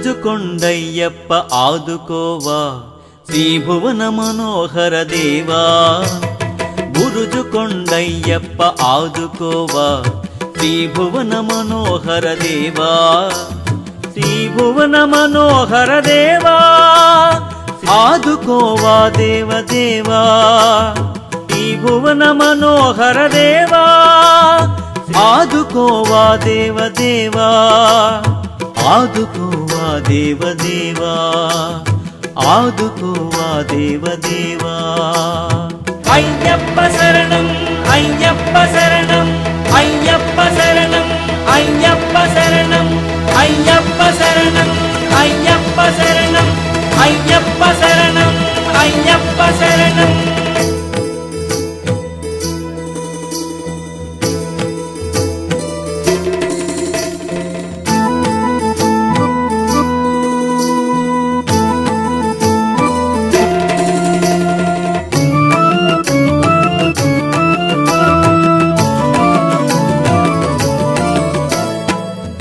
బురుజుకొండయ్యప్ప ఆదుకోవా శ్రీభువన మనోహర దేవా బురుజుకొండయ్యప్ప ఆదుకోవా శ్రీభువన మనోహర దేవా శ్రీభువన మనోహర దేవా ఆదుకోవా దేవదేవా శ్రీభువన మనోహర దేవా ఆదుకోవా దేవదేవా ఆదుకోవా దేవదేవా ఆదుకోవా దేవదేవా అయ్యప్ప శరణం అయ్యప్ప శరణం అయ్యప్ప శరణం అయ్యప్ప శరణం అయ్యప్ప శరణం అయ్యప్ప శరణం అయ్యప్ప శరణం అయ్యప్ప శరణం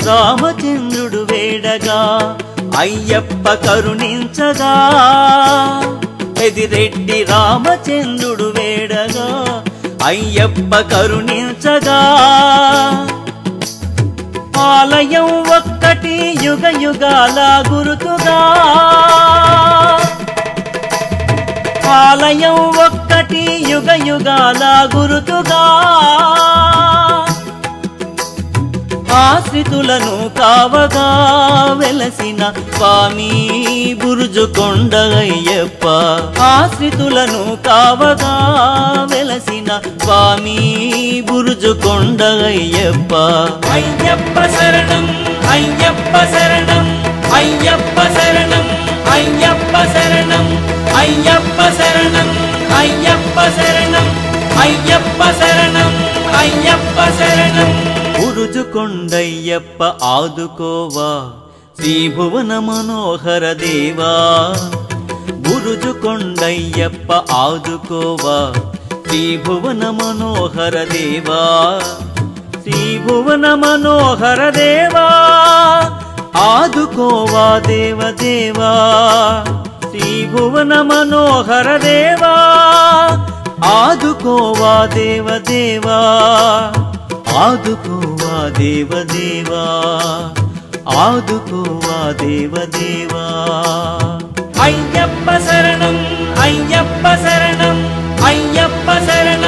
రామచంద్రుడు వేడగా అయ్యప్ప కరుణించగా పెదిరెడ్డి రామచంద్రుడు వేడగా అయ్యప్ప కరుణించగా ఆలయం ఒక్కటి యుగ యుగాల గురుతుగా ఆలయం ఒక్కటి యుగ యుగాల గురుతుగా ఆశ్రితులను కావగా వెలసిన స్వామి బురుజుకొండ అయ్యప్ప ఆశ్రితులను కావగా వెలసిన స్వామి బురుజుకొండ అయ్యప్ప అయ్యప్ప శరణం అయ్యప్ప శరణం అయ్యప్ప శరణం అయ్యప్ప శరణం అయ్యప్ప శరణం అయ్యప్ప శరణం అయ్యప్ప శరణం అయ్యప్ప శరణం బురుజుకొండయ్యప్ప ఆదుకోవా శ్రీభువన మనోహర దేవా బురుజుకొండయ్యప్ప ఆదుకోవా శ్రీభువన మనోహర దేవా శ్రీభువన మనోహర దేవా ఆదుకోవా దేవదేవా శ్రీభువన మనోహర దేవా ఆదుకోవా దేవదేవా ఆదుకోవా దేవదేవా ఆదుకోవా దేవదేవా అయ్యప్ప శరణం అయ్యప్ప శరణం అయ్యప్ప శరణం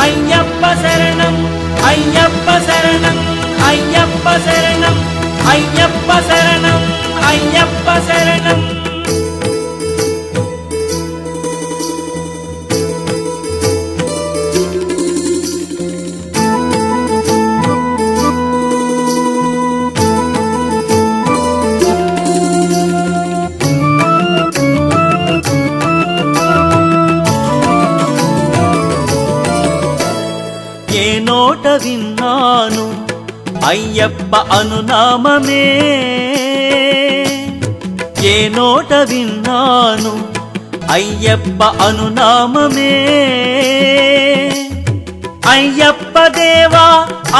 అయ్యప్ప శరణం అయ్యప్ప శరణం అయ్యప్ప శరణం అయ్యప్ప శరణం అయ్యప్ప శరణం ఏ నోట విన్నాను అయ్యప్ప అనునామమే ఏ నోట విన్నాను అయ్యప్ప అనునామమే అయ్యప్ప దేవా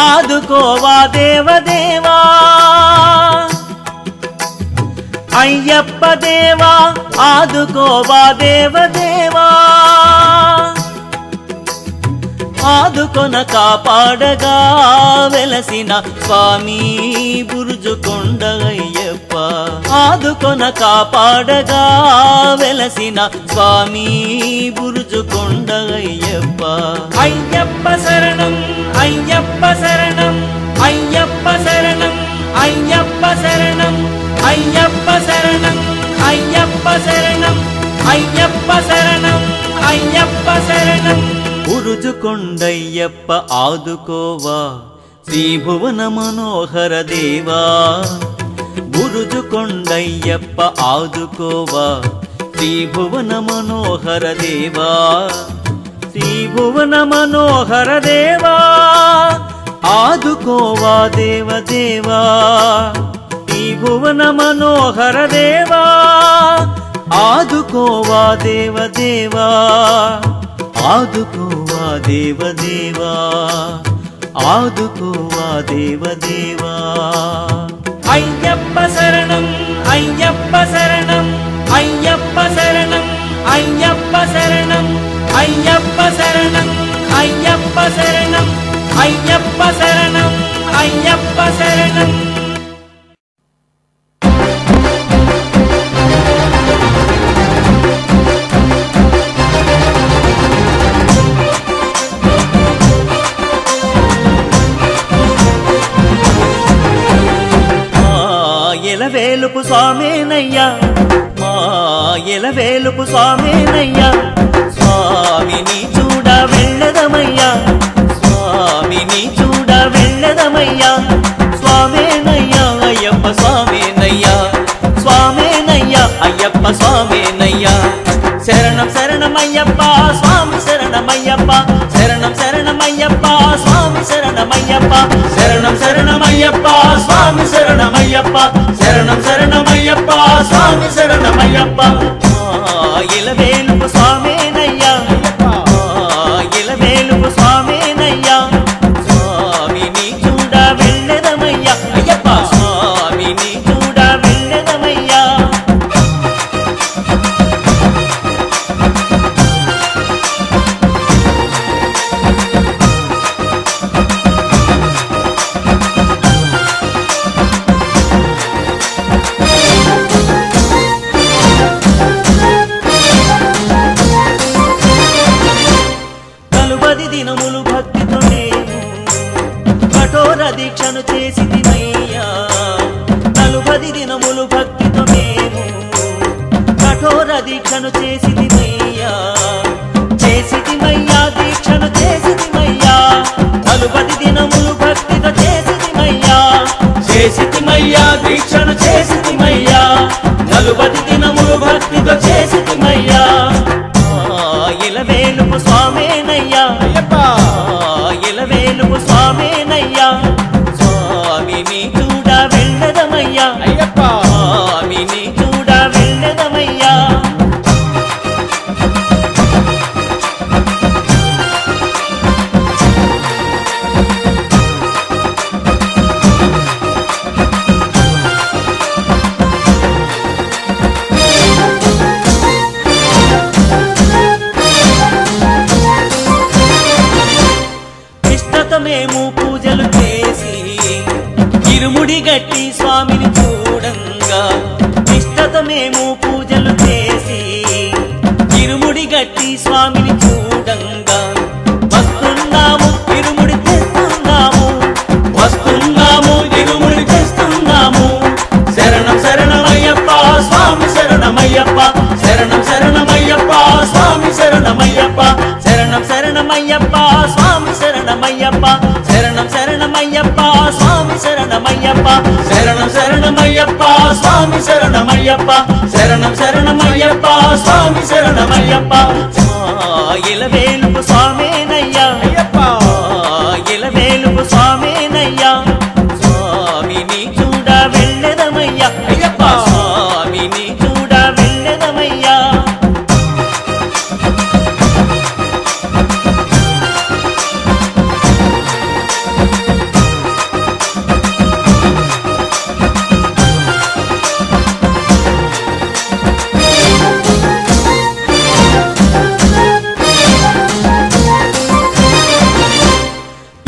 ఆదుకోవా దేవదేవా అయ్యప్ప దేవా ఆదుకోవా దేవదేవా ఆదుకొన కాపాడగా వెలసిన స్వామి బురుజుకొండ అయ్యప్ప ఆదుకొన కాపాడగా వెలసిన స్వామి బురుజుకొండ అయ్యప్ప అయ్యప్ప శరణం అయ్యప్ప శరణం అయ్యప్ప శరణం అయ్యప్ప శరణం అయ్యప్ప శరణం అయ్యప్ప శరణం అయ్యప్ప శరణం అయ్యప్ప శరణం బురుజుకొండయ్యప్ప ఆదుకోవా శ్రీభువన మనోహర దేవా బురుజుకొండయ్యప్ప ఆదుకోవా శ్రీభువన మనోహర దేవా శ్రీభువన మనోహర దేవా ఆదుకోవా దేవదేవా శ్రీభువన మనోహర దేవా ఆదుకోవా దేవదేవా ఆదుకోవా దేవదేవా ఆదుకోవా దేవదేవా అయ్యప్ప శరణం అయ్యప్ప శరణం అయ్యప్ప శరణం అయ్యప్ప శరణం అయ్యప్ప శరణం అయ్యప్ప శరణం అయ్యప్ప శరణం అయ్యప్ప శరణం ఎలవేలుపు స్వామేనయ్యా మా ఎలవేలుపు స్వామేనయ్యా స్వామిని చూడ వెళ్ళదమయ్యా స్వామిని చూడ వెళ్ళదమయ్యా స్వామేనయ్యా అయ్యప్ప స్వామేనయ్యా స్వామేనయ్యా అయ్యప్ప స్వామేనయ్యా శరణం శరణమయ్యప్ప స్వామి శరణమయ్యప్ప శరణం శరణమయ్యప్ప స్వామి శరణమయ్యప్ప శరణం శరణమయ్యప్ప స్వామి శరణమయ్యప్ప శరణం శరణమయ్యప్ప స్వామి శరణమయ్యప్ప ఇలవేలుపు స్వామేనయ్యా ఇలవేలుపు స్వామేనయ్యా స్వామిని చూడ వెళ్ళదమయ్యా అయ్యప్ప స్వామిని చూడ వెళ్ళదమయ్యా దినములు భక్తితో నేను కఠోర దీక్షను చేసితిమయ్యా 40 దినములు భక్తితో నేను కఠోర దీక్షను చేసితిమయ్యా చేసితిమయ్యా దీక్షను చేసితిమయ్యా 40 దినములు భక్తితో చేసితిమయ్యా చేసితిమయ్యా దీక్షను చేసితిమయ్యా 40 దినములు భక్తితో చేసితిమయ్యా ఇలవేలుపు స్వామేనయ్యా ఇలవేలుపు స్వామేనయ్యా స్వామిని చూడ వెళ్ళదమయ్యా అయ్యప్ప స్వామిని చూడ వెళ్ళదమయ్యా మేము పూజలు చేసి ఇరుముడి గట్టి స్వామిని చూడంగా నిష్టత మేము పూజలు చేసి ఇరుముడి గట్టి స్వామిని చూడంగా వస్తున్నాము ఇరుముడి తెస్తున్నాము వస్తున్నాము ఇరుముడి తెస్తున్నాము శరణం శరణమయ్యప్ప స్వామి శరణమయ్యప్ప శరణం శరణమయ్యప్ప స్వామి శరణమయ్యప్ప శరణం శరణమయ్యప్ప స్వామి శరణమయ్యప్ప శరణం శరణమయ్యప్ప స్వామి శరణమయ్యప్ప శరణం శరణమయ్యప్ప స్వామి శరణమయ్యప్ప శరణం శరణమయ్యప్ప స్వామి శరణమయ్యప్ప ఇలవేలుపు స్వామేనయ్యా అయ్యప్ప ఇలవేలుపు స్వామేనయ్యా స్వామిని చూడ వెళ్ళదమయ్యా అయ్యప్ప స్వామిని చూడ వెళ్ళదమయ్యా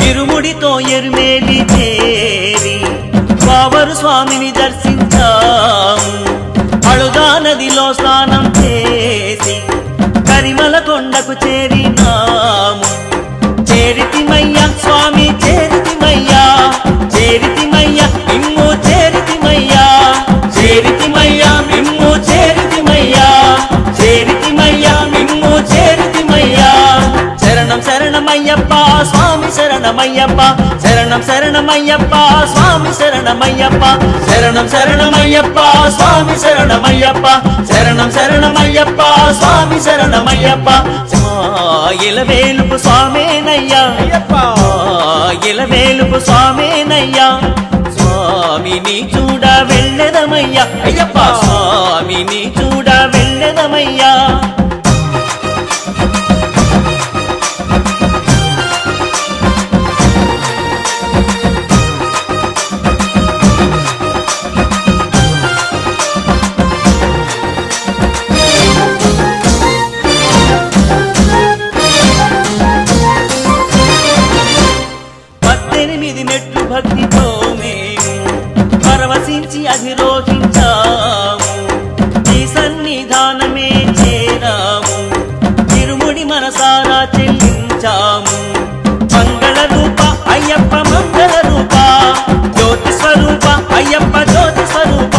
ఇరుముడితో ఎరుమేలి చేరి వావరు స్వామిని దర్శించాము అళుదా నదిలో స్నానం చేసి కరిమల కొండకు చేరినాము చేరితిమయ్యా స్వామి చేరితిమయ్యా చేరితిమయ్యా మిమ్ము చేరితిమయ్యా చేరితిమయ్యా మిమ్ము చేరితిమయ్యా చేరితిమయ్యా మిమ్ము చేరితిమయ్యా శరణం శరణమయ్యప్ప స్వామి శరణమయ్యప్ప శరణం శరణమయ్యప్ప స్వామి శరణమయ్యప్ప శరణం శరణమయ్యప్ప స్వామి శరణమయ్యప్ప శరణం శరణమయ్యప్ప స్వామి శరణమయ్యప్ప ఇలవేలుపు స్వామేనయ్యా అయ్యప్ప ఇలవేలుపు స్వామేనయ్యా స్వామిని చూడ వెళ్ళదమయ్యా అయ్యప్ప స్వామిని చూడ వెళ్ళదమయ్యా అధిరోహించాము నీ సన్నిధానమే చేరాము తిరుముడి మనసారా చెల్లించాము మంగళ రూప అయ్యప్ప మంగళ రూప జ్యోతి స్వరూప అయ్యప్ప జ్యోతి స్వరూప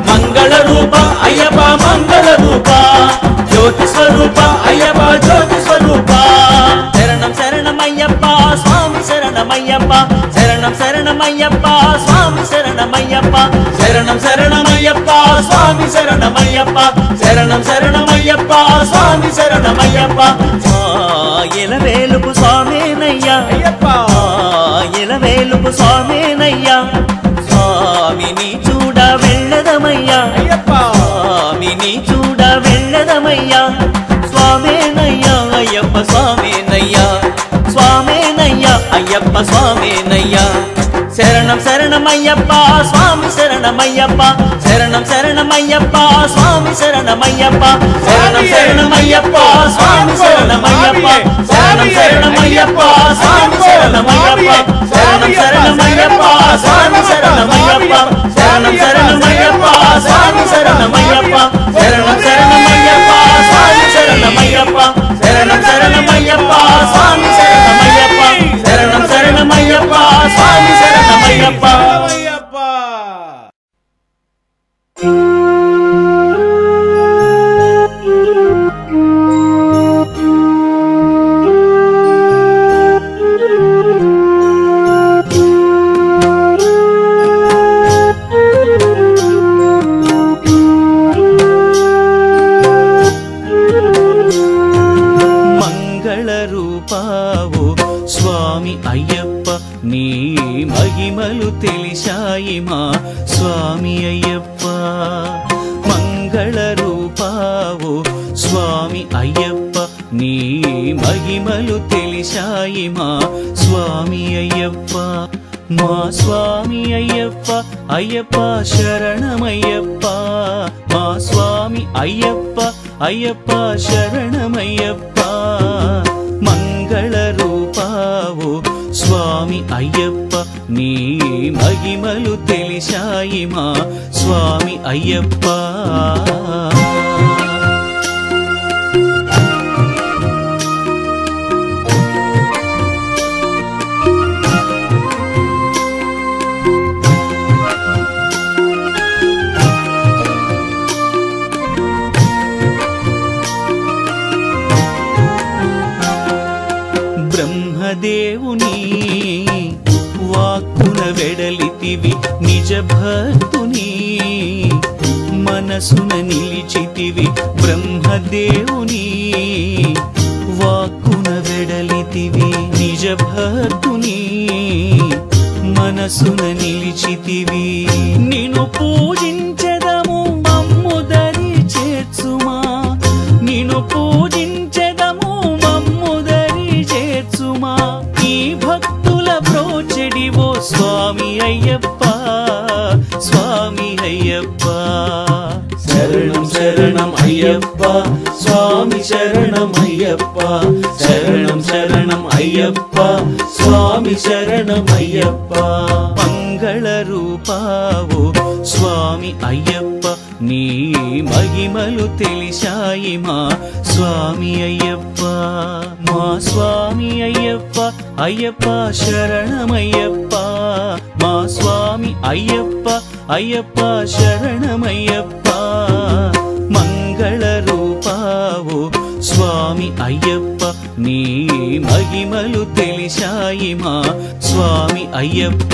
మంగళ రూప అయ్యప్ప మంగళ రూప జ్యోతి స్వరూప అయ్యప్ప జ్యోతి స్వరూప శరణం శరణమయ్యప్ప స్వామి శరణమయ్యప్ప శరణం శరణమయ్యప్ప స్వామి శరణమయ్యప్ప శరణం శరణమయ్యప్ప స్వామి శరణమయ్యప్ప శరణం శరణమయ్యప్ప స్వామి శరణమయ్యప్ప ఎలవేలుపు స్వామేనయ్యా అయ్యప్ప ఎలవేలుపు స్వామేనయ్యా స్వామిని చూడ వెళ్ళదమయ్యా అయ్యప్ప స్వామిని చూడ వెళ్ళదమయ్యా స్వామేనయ్యా అయ్యప్ప స్వామేనయ్యా స్వామేనయ్యా అయ్యప్ప స్వామేనయ్యా శరణం శరణమయ్యప్ప స్వామి శరణమయ్యప్ప శరణం శరణమయ్యప్ప స్వామి శరణమయ్యప్ప శరణం శరణమయ్యప్ప స్వామి శరణమయ్యప్ప శరణం శరణమయ్యప్ప స్వామి శరణమయ్యప్ప శరణం శరణమయ్యప్ప స్వామి శరణమయ్యప్ప శరణం శరణమయ్యప్ప స్వామి శరణమయ్యప్ప శరణం శరణమయ్యప్ప స్వామి శరణమయ్యప్ప శరణం శరణమయ్యప్ప స్వామి శరణమయ్యప్ప శరణం శరణమయ్యప్ప స్వామి శరణమయ్యప్ప నీ మహిమలు తెలిసాయి మా స్వామి అయ్యప్ప మంగళ రూపావు స్వామి అయ్యప్ప నీ మహిమలు తెలిసాయి మా స్వామి అయ్యప్ప మా స్వామి అయ్యప్ప అయ్యప్ప శరణమయ్యప్ప మా స్వామి అయ్యప్ప అయ్యప్ప శరణమయ్యప్ప మంగళ రూపావు స్వామి అయ్యప్ప నీ మహిమలు తెలిసాయి మా స్వామి అయ్యప్ప బ్రహ్మదేవుని వాక్కున వెడలితివి నిజ భక్తుని మనసున నిలిచితివి బ్రహ్మదేవుని వాక్కున వెడలితివి నిజ భక్తుని మనసున నిలిచితివి నిన్ను పూజించెదము మమ్ము దరి చేర్చుమా నిన్ను పూజించెదము మమ్ము దరి చేర్చుమా ఈ భక్తుల బ్రోచెడివో స్వామి అయ్యప్ప స్వామి అయ్యప్ప శరణం శరణం అయ్యప్ప స్వామి శరణం అయ్యప్ప శరణం శరణం అయ్యప్ప స్వామి శరణం అయ్యప్ప మంగళ రూపావు స్వామి అయ్యప్ప నీ మహిమలు తెలిసాయి మా స్వామి అయ్యప్ప మా స్వామి అయ్యప్ప అయ్యప్ప శరణమయ్యప్ప మా స్వామి అయ్యప్ప అయ్యప్ప శరణమయ్యప్ప మంగళ రూపావు స్వామి అయ్యప్ప నీ మహిమలు తెలిసాయి మా స్వామి అయ్యప్ప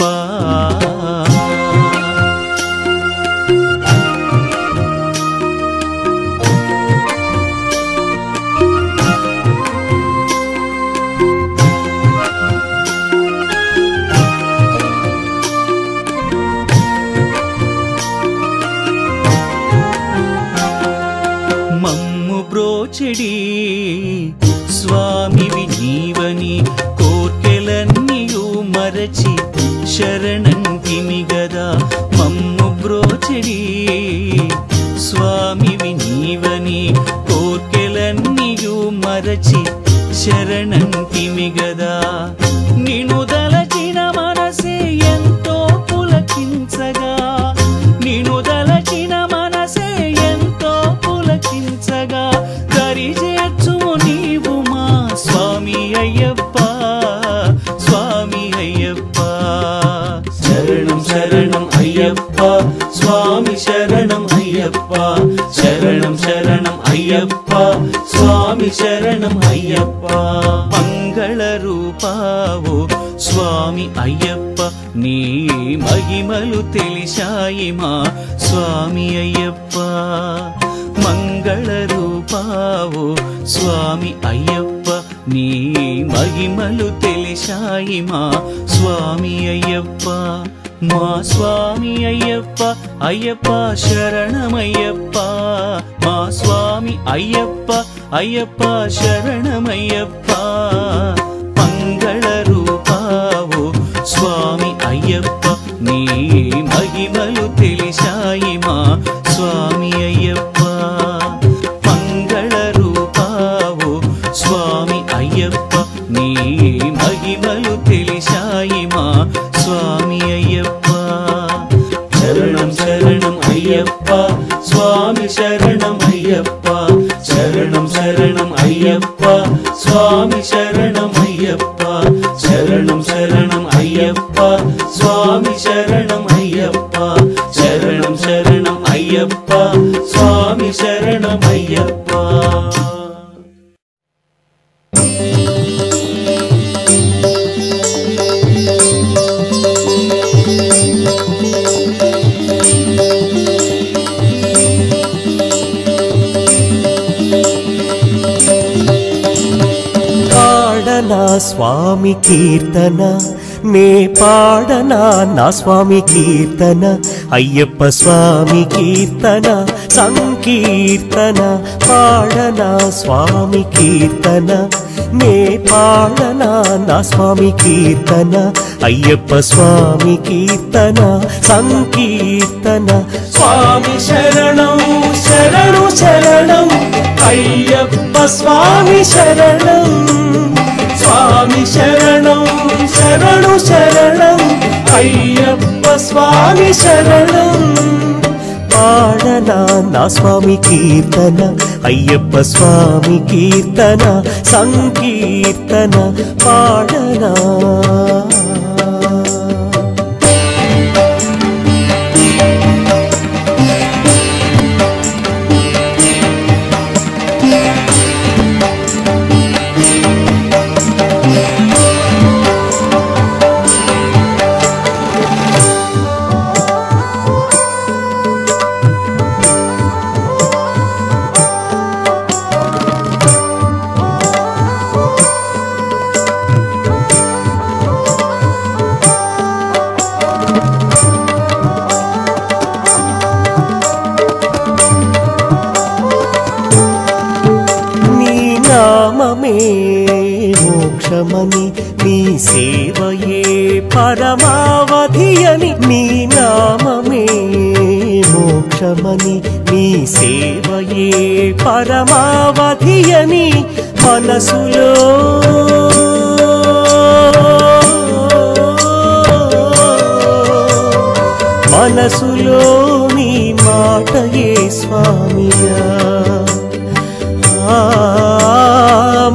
బ్రోచెడి స్వామివి నీవని కోర్కెలన్నీయు మరచి శరణంటిమి గదా మమ్ము బ్రోచెడి స్వామివి నీవని కోర్కెలన్నీయు మరచి శరణంటిమి గదా నిన్ను దలచిన మనసే ఎంతో పులకించగా స్వామి శరణం అయ్యప్ప శరణం శరణం అయ్యప్ప స్వామి శరణం అయ్యప్ప మంగళ రూపావో స్వామి అయ్యప్ప నీ మహిమలు తెలిశాయి మా స్వామి అయ్యప్ప మంగళ రూపావో స్వామి అయ్యప్ప నీ మహిమలు తెలిశాయి మా స్వామి అయ్యప్ప మా స్వామి అయ్యప్ప అయ్యప్ప శరణమయ్యప్ప మా స్వామి అయ్యప్ప అయ్యప్ప శరణమయ్యప్ప మంగళ రూపావో స్వామి అయ్యప్ప నీ మహిమలు తెలిశాయి మా స్వామి అయ్యప్ప మంగళ రూపావో స్వామి అయ్యప్ప నీ మహిమలు తెలిశాయి మా స్వామి అయ్యప్ప శరణం శరణం అయ్యప్ప స్వామి శరణం అయ్యప్ప శరణం శరణం అయ్యప్ప స్వామి శరణం అయ్యప్ప శరణం శరణం అయ్యప్ప స్వామి శరణం అయ్యప్ప శరణం శరణం అయ్యప్ప స్వామి శరణం అయ్యప్ప పాడనా స్వామి కీర్తన నే పాడనా నా స్వామి కీర్తన అయ్యప్ప స్వామి కీర్తన సంకీర్తన పాడనా స్వామి కీర్తన నే పాడనా నా స్వామి కీర్తన అయ్యప్ప స్వామి కీర్తన సంకీర్తన స్వామి శరణం శరణు శరణం అయ్యప్ప స్వామి శరణం స్వామి శరణం శరణు శరణం అయ్యప్ప స్వామి శరణం పాడనా నా స్వామి కీర్తన అయ్యప్ప స్వామి కీర్తన సంకీర్తన పాడనా మోక్షమని నీ సేవయే పరమావధి అని నీ నామమే మోక్షమని నీ సేవయే పరమావధి అని మనసులో మనసులో నీ మాటయే స్వామిగా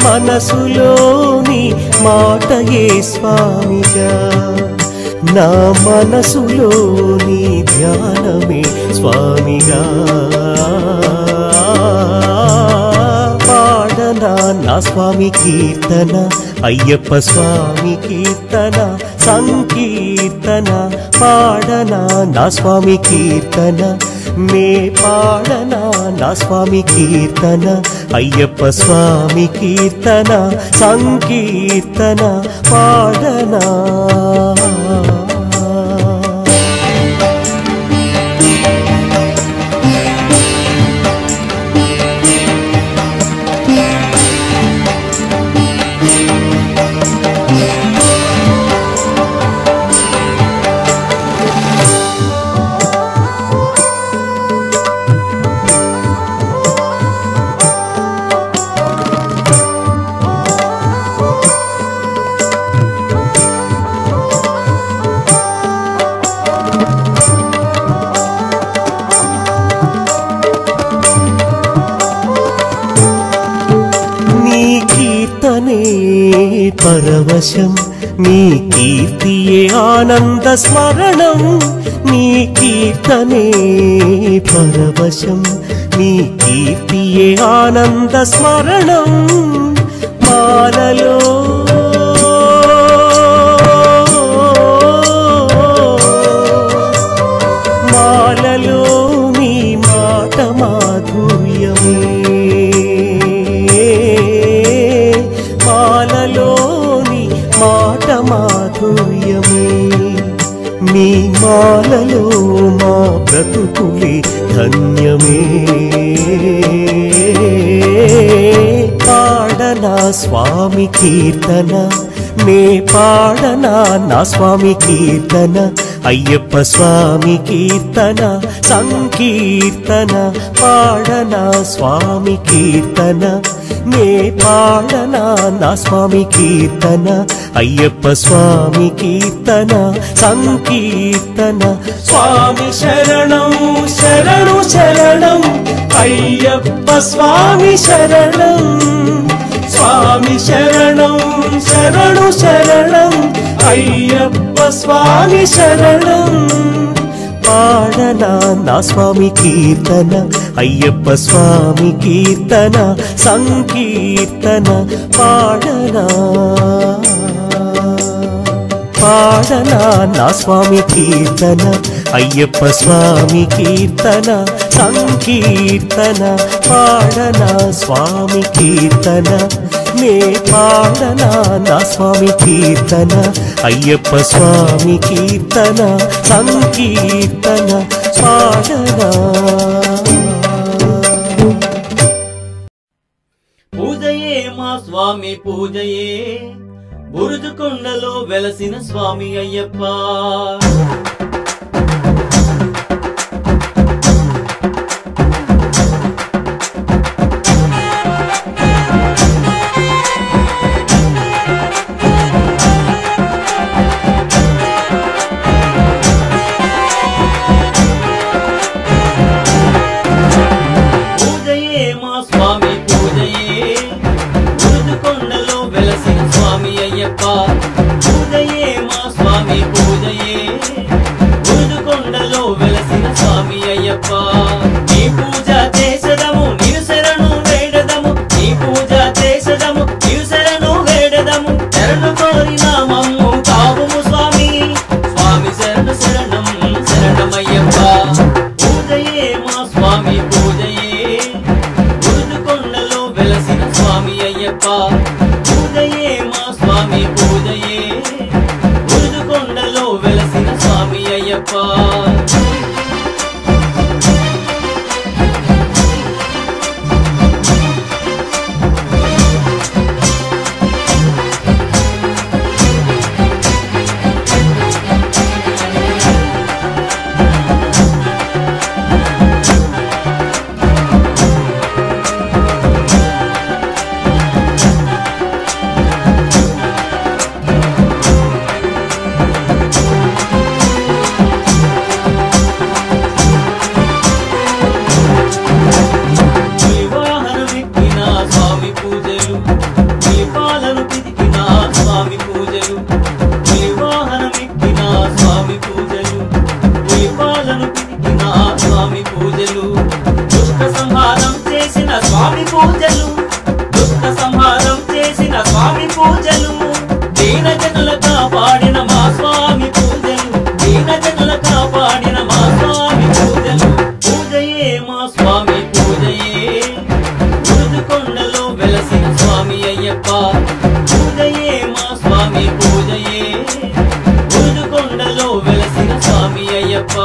మనసులోని మాటయే స్వామిగా నా మనసులోని ధ్యానమే స్వామిగా పాడనా నా స్వామి కీర్తన అయ్యప్ప స్వామి కీర్తన సంకీర్తన పాడనా నా స్వామి కీర్తన మే పాడనా నా స్వామి కీర్తన అయ్యప్ప స్వామి కీర్తన సంకీర్తన పాడనా పరవశం నీ కీర్తియే ఆనంద స్మరణం నీ కీర్తనే పరవశం, నీ కీర్తియే ఆనంద స్మరణం. మాలలో మాలలో నీ మాట మాధుర్యమే, మాలలో నీ మాట మాధుర్యమే. నీ మాలలో మా బ్రతుకులే ధన్యమే. పాడనా స్వామి కీర్తన, నే పాడనా నా స్వామి కీర్తన. అయ్యప్ప స్వామి కీర్తన సంకీర్తన, పాడనా స్వామి కీర్తన. నే పాడనా నా స్వామి కీర్తన. అయ్యప్ప స్వామి కీర్తన సంకీర్తన. స్వామి శరణం శరణు శరణం, అయ్యప్ప స్వామి శరణం. స్వామి శరణం శరణు శరణం, అయ్యప్ప స్వామి శరణం. పాడనా నా స్వామి కీర్తన. అయ్యప్ప స్వామి కీర్తన సంకీర్తన. పాడనా పాడనా నా స్వామి కీర్తన. అయ్యప్ప స్వామి కీర్తన సంకీర్తన. పాడనా స్వామి కీర్తన. నే పాడనా నా స్వామి కీర్తన. అయ్యప్ప స్వామి కీర్తన సంకీర్తన. పాడనా. పూజయే మా స్వామి పూజయే, బురుజుకొండలో వెలసిన స్వామి అయ్యప్ప. పూజయే మా స్వామి పూజయే, బురుజుకొండలో వెలసిన స్వామి అయ్యప్ప. పూజయే మా స్వామి పూజయే, బురుజుకొండలో వెలసిన స్వామి అయ్యప్ప. నీ పూజ చేసదము నీవు శరణు వేడదము, నీ పూజ చేసదము నీవు శరణు వేడదము. శరణు కోరిన మమ్ము కావుము స్వామి, స్వామి శరణు శరణం శరణమయ్యప్ప. పూజయే మా స్వామి పూజయే, బురుజుకొండలో వెలసిన స్వామి అయ్యప్ప. పూజయే మా స్వామి పూజయే, బురుజుకొండలో వెలసిన స్వామి అయ్యప్ప. వివాహనమెక్కిన స్వామి పూజలు, దీపాలను పిదికిన స్వామి పూజలు. వివాహనమెక్కిన స్వామి పూజలు, దీపాలను పిదికిన స్వామి పూజలు. దుష్ట సంహారం చేసిన స్వామి పూజలు, దుష్ట సంహారం చేసిన స్వామి పూజలు. దీన జనుల కాపాడిన మా స్వామి పూజలు, దీన జనుల కాపాడిన మా స్వామి పూజలు. పూజయే మా స్వామి పూజయే, బురుజుకొండలో వెలసిన స్వామి అయ్యప్ప. పూజయే మా స్వామి పూజయే, బురుజుకొండలో వెలసిన స్వామి అయ్యప్ప.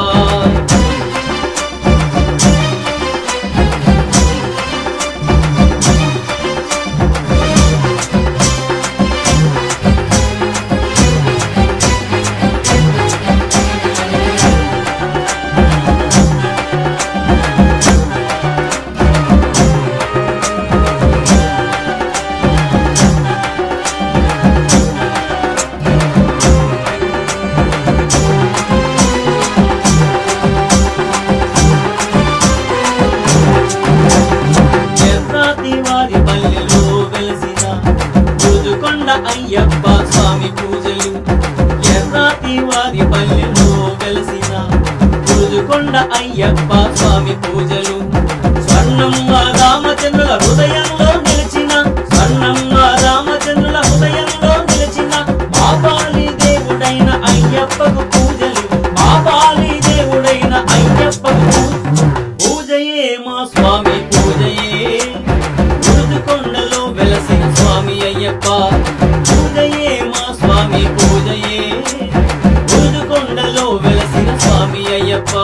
అయ్యప్ప స్వామి పూజలు, ఎర్రాతి వారి పల్లెలో వెలసిన అయ్యప్ప స్వామి పూజలు స్వర్ణమ్మ రామచంద్రుల హృదయంలో నిలిచిన స్వర్ణమ్మ రామచంద్రుల హృదయంలో నిలిచిన బాబాలి దేవుడైన అయ్యప్పకు పూజలు బాబాలి దేవుడైన అయ్యప్పకు పూజయే మా స్వామి పూజయే ఉరుదుకొండలో వెలసిన స్వామి అయ్యప్ప పూజయే మా స్వామి పూజయే ఉరుదుకొండలో వెలసిన స్వామి అయ్యప్ప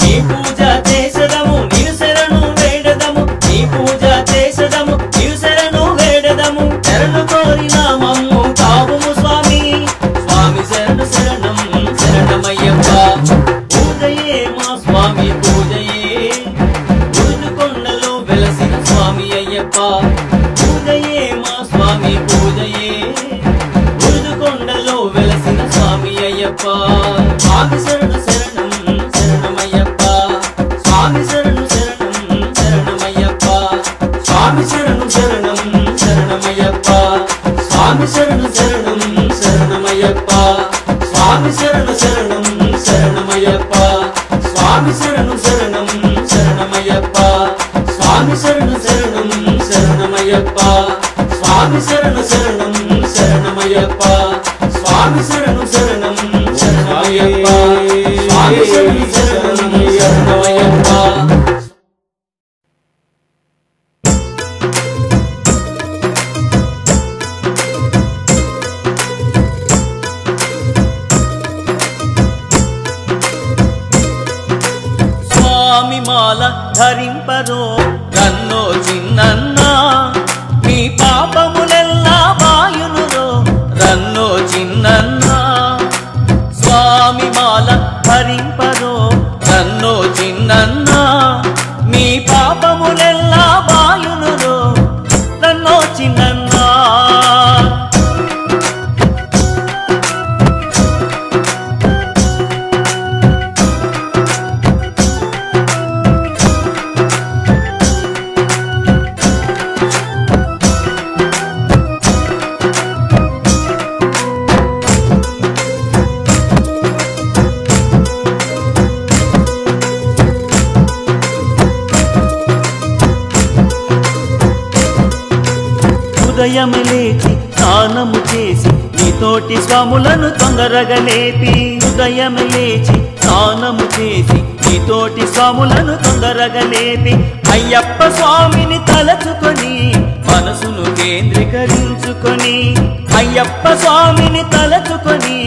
నీ పూజ చేసదము నీవు శరణు వేడదము నీ పూజ చేసదము నీవు శరణు వేడదము శరణు కోరిన మమ్ము కావుము స్వామి స్వామి శరణు శరణం శరణమయ్యప్ప పూజయే మా స్వామి పూజయే ఉరుదుకొండలో వెలసిన స్వామి అయ్యప్ప పూజయే మా స్వామి పూజయే ఉరుదుకొండలో వెలసిన స్వామి అయ్యప్ప స్వామి శరణు శరణం శరణమయ్యప్ప స్వామి శరణు శరణం శరణమయ్యప్ప స్వామి శరణు శరణం శరణమయ్యప్ప స్వామి శరణు శరణం శరణమయ్యప్ప స్వామి శరణు శరణం శరణమయ్యప్ప స్వామి శరణు శరణం శరణమయ్యప్ప స్వామి శరణు శరణం శరణమయ్యప్ప స్వామి శరణు శరణం శరణమయ్యప్ప స్వామి శరణు శరణం శరణమయ్యప్ప స్వామి శరణు శరణం శరణమయ్యప్ప స్వామి మాల ధరింపరో రన్నో చిన్నన్నా మీ పాపములెల్లా బాయునురో రన్నో చిన్నన్నా స్వామి మాల ధరింపరో రన్నో చిన్నన్నా మీ పాపములెల్లా బాయునురో రన్నో చిన్నన్నా ఉదయం లేచి స్నానము చేసి నీతోటి స్వాములను తొందరగా లేపి ఉదయం లేచి స్నానము చేసి నీతోటి స్వాములను తొందరగా లేపి అయ్యప్ప స్వామిని తలచుకొని మనసును కేంద్రీకరించుకొని అయ్యప్ప స్వామిని తలచుకొని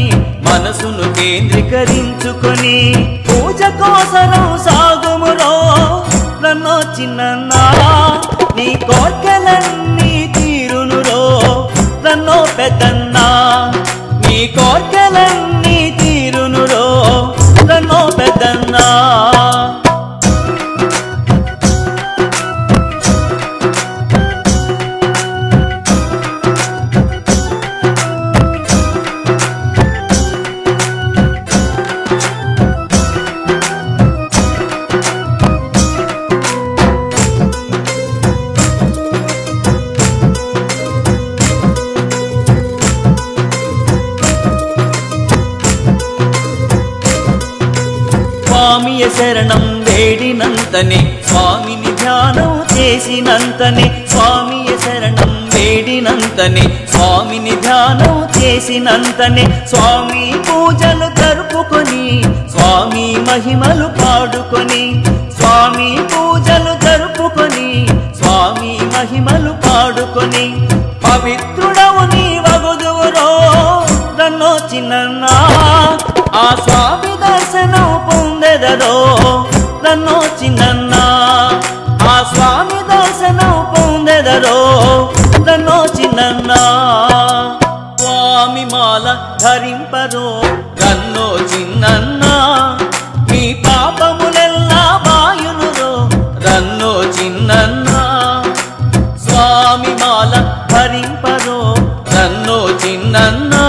మనసును కేంద్రీకరించుకొని పూజ కోసరం సాగుమురో నన్నో చిన్నన్నా నీ కోర్కెలన్నీ తీరునురో నన్నో పెద్దన్నా నీ కోర్కెలన్నీ తీరునురో నన్నో పెద్దన్నా స్వామియ శరణం వేడినంతనే స్వామిని ధ్యానం చేసినంతనే స్వామియ శరణం వేడినంతనే స్వామిని ధ్యానం చేసినంతనే స్వామి పూజలు జరుపుకొని స్వామి మహిమలు పాడుకొని స్వామి పూజలు జరుపుకొని స్వామి మహిమలు పాడుకొని పవిత్రుడవు నీ వగుదువురో నన్నో చిన్నన్నా ఆ స్వామి దర్శనం పొందెదరో నన్నో చిన్నన్నా ఆ స్వామి దర్శనం పొందెదరో నన్నో చిన్నన్నా స్వామి మాల ధరింపరో నన్నో చిన్నన్నా మీ పాపములెల్లా బాయునురో రన్నో చిన్నన్నా స్వామి మాల ధరింపరో రన్నో చిన్నన్నా